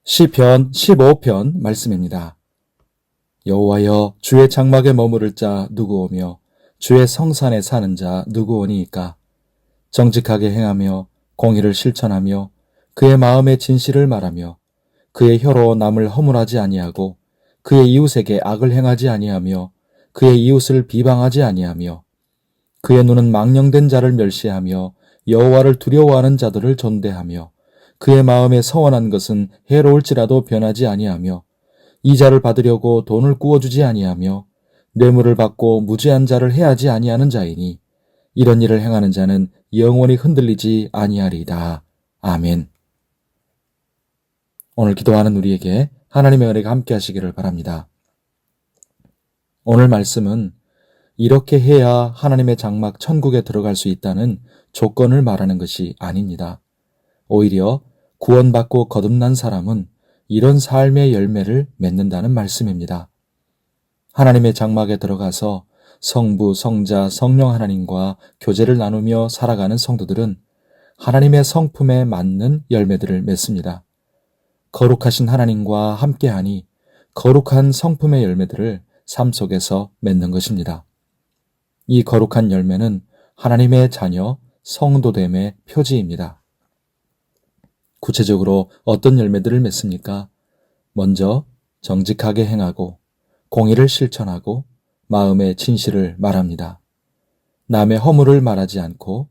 시편 15편 말씀입니다. 여호와여, 주의 장막에 머무를 자 누구오며 주의 성산에 사는 자 누구오니이까? 정직하게 행하며 공의를 실천하며 그의 마음의 진실을 말하며 그의 혀로 남을 허물하지 아니하고 그의 이웃에게 악을 행하지 아니하며 그의 이웃을 비방하지 아니하며 그의 눈은 망령된 자를 멸시하며 여호와를 두려워하는 자들을 존대하며 그의 마음에 서원한 것은 해로울지라도 변하지 아니하며 이자를 받으려고 돈을 꾸어주지 아니하며 뇌물을 받고 무죄한 자를 해하지 아니하는 자이니 이런 일을 행하는 자는 영원히 흔들리지 아니하리이다. 아멘. 오늘 기도하는 우리에게 하나님의 은혜가 함께 하시기를 바랍니다. 오늘 말씀은 이렇게 해야 하나님의 장막 천국에 들어갈 수 있다는 조건을 말하는 것이 아닙니다. 오히려 구원받고 거듭난 사람은 이런 삶의 열매를 맺는다는 말씀입니다. 하나님의 장막에 들어가서 성부, 성자, 성령 하나님과 교제를 나누며 살아가는 성도들은 하나님의 성품에 맞는 열매들을 맺습니다. 거룩하신 하나님과 함께하니 거룩한 성품의 열매들을 삶 속에서 맺는 것입니다. 이 거룩한 열매는 하나님의 자녀, 성도됨의 표지입니다. 구체적으로 어떤 열매들을 맺습니까? 먼저 정직하게 행하고 공의를 실천하고 마음의 진실을 말합니다. 남의 허물을 말하지 않고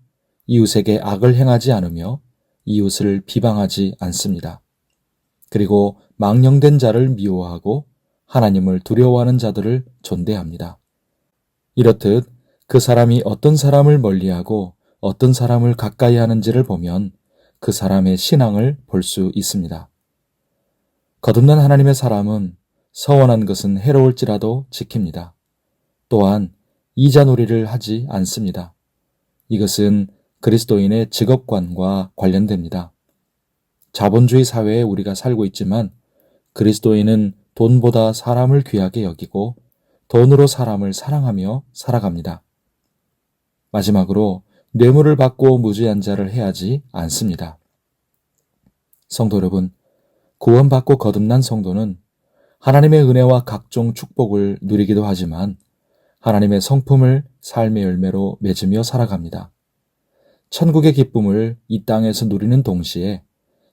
이웃에게 악을 행하지 않으며 이웃을 비방하지 않습니다. 그리고 망령된 자를 미워하고 하나님을 두려워하는 자들을 존대합니다. 이렇듯 그 사람이 어떤 사람을 멀리하고 어떤 사람을 가까이 하는지를 보면 그 사람의 신앙을 볼 수 있습니다. 거듭난 하나님의 사람은 서원한 것은 해로울지라도 지킵니다. 또한 이자놀이를 하지 않습니다. 이것은 그리스도인의 직업관과 관련됩니다. 자본주의 사회에 우리가 살고 있지만 그리스도인은 돈보다 사람을 귀하게 여기고 돈으로 사람을 사랑하며 살아갑니다. 마지막으로 뇌물을 받고 무죄한 자를 해하지 않습니다. 성도 여러분, 구원받고 거듭난 성도는 하나님의 은혜와 각종 축복을 누리기도 하지만 하나님의 성품을 삶의 열매로 맺으며 살아갑니다. 천국의 기쁨을 이 땅에서 누리는 동시에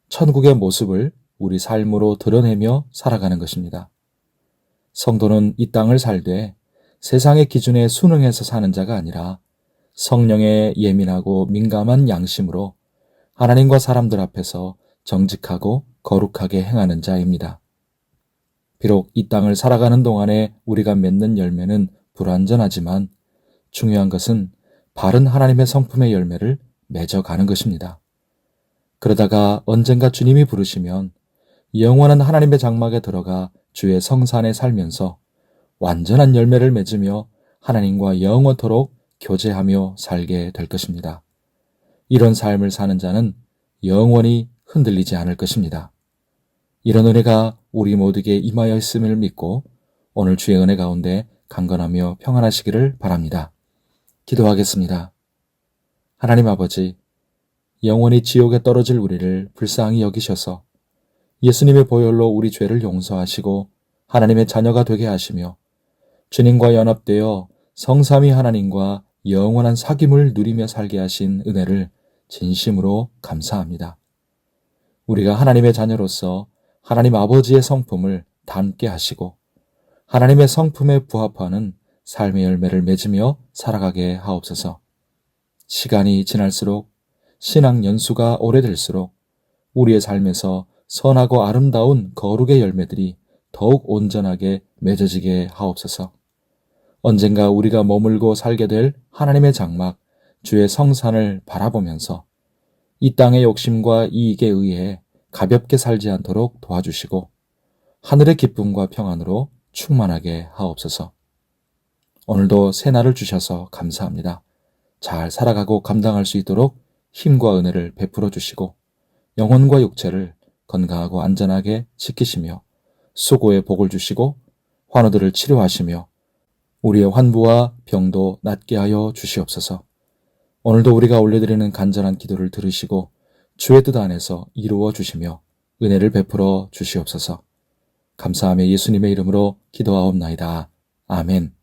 천국의 모습을 우리 삶으로 드러내며 살아가는 것입니다. 성도는 이 땅을 살되 세상의 기준에 순응해서 사는 자가 아니라 성령에 예민하고 민감한 양심으로 하나님과 사람들 앞에서 정직하고 거룩하게 행하는 자입니다. 비록 이 땅을 살아가는 동안에 우리가 맺는 열매는 불완전하지만 중요한 것은 바른 하나님의 성품의 열매를 맺어가는 것입니다. 그러다가 언젠가 주님이 부르시면 영원한 하나님의 장막에 들어가 주의 성산에 살면서 완전한 열매를 맺으며 하나님과 영원토록 교제하며 살게 될 것입니다. 이런 삶을 사는 자는 영원히 흔들리지 않을 것입니다. 이런 은혜가 우리 모두에게 임하여 있음을 믿고 오늘 주의 은혜 가운데 강건하며 평안하시기를 바랍니다. 기도하겠습니다. 하나님 아버지, 영원히 지옥에 떨어질 우리를 불쌍히 여기셔서 예수님의 보혈로 우리 죄를 용서하시고 하나님의 자녀가 되게 하시며 주님과 연합되어 성삼위 하나님과 영원한 사귐을 누리며 살게 하신 은혜를 진심으로 감사합니다. 우리가 하나님의 자녀로서 하나님 아버지의 성품을 닮게 하시고 하나님의 성품에 부합하는 삶의 열매를 맺으며 살아가게 하옵소서. 시간이 지날수록 신앙 연수가 오래될수록 우리의 삶에서 선하고 아름다운 거룩의 열매들이 더욱 온전하게 맺어지게 하옵소서. 언젠가 우리가 머물고 살게 될 하나님의 장막, 주의 성산을 바라보면서 이 땅의 욕심과 이익에 의해 가볍게 살지 않도록 도와주시고 하늘의 기쁨과 평안으로 충만하게 하옵소서. 오늘도 새 날을 주셔서 감사합니다. 잘 살아가고 감당할 수 있도록 힘과 은혜를 베풀어 주시고 영혼과 육체를 건강하고 안전하게 지키시며 수고의 복을 주시고 환우들을 치료하시며 우리의 환부와 병도 낫게 하여 주시옵소서. 오늘도 우리가 올려드리는 간절한 기도를 들으시고 주의 뜻 안에서 이루어 주시며 은혜를 베풀어 주시옵소서. 감사하며 예수님의 이름으로 기도하옵나이다. 아멘.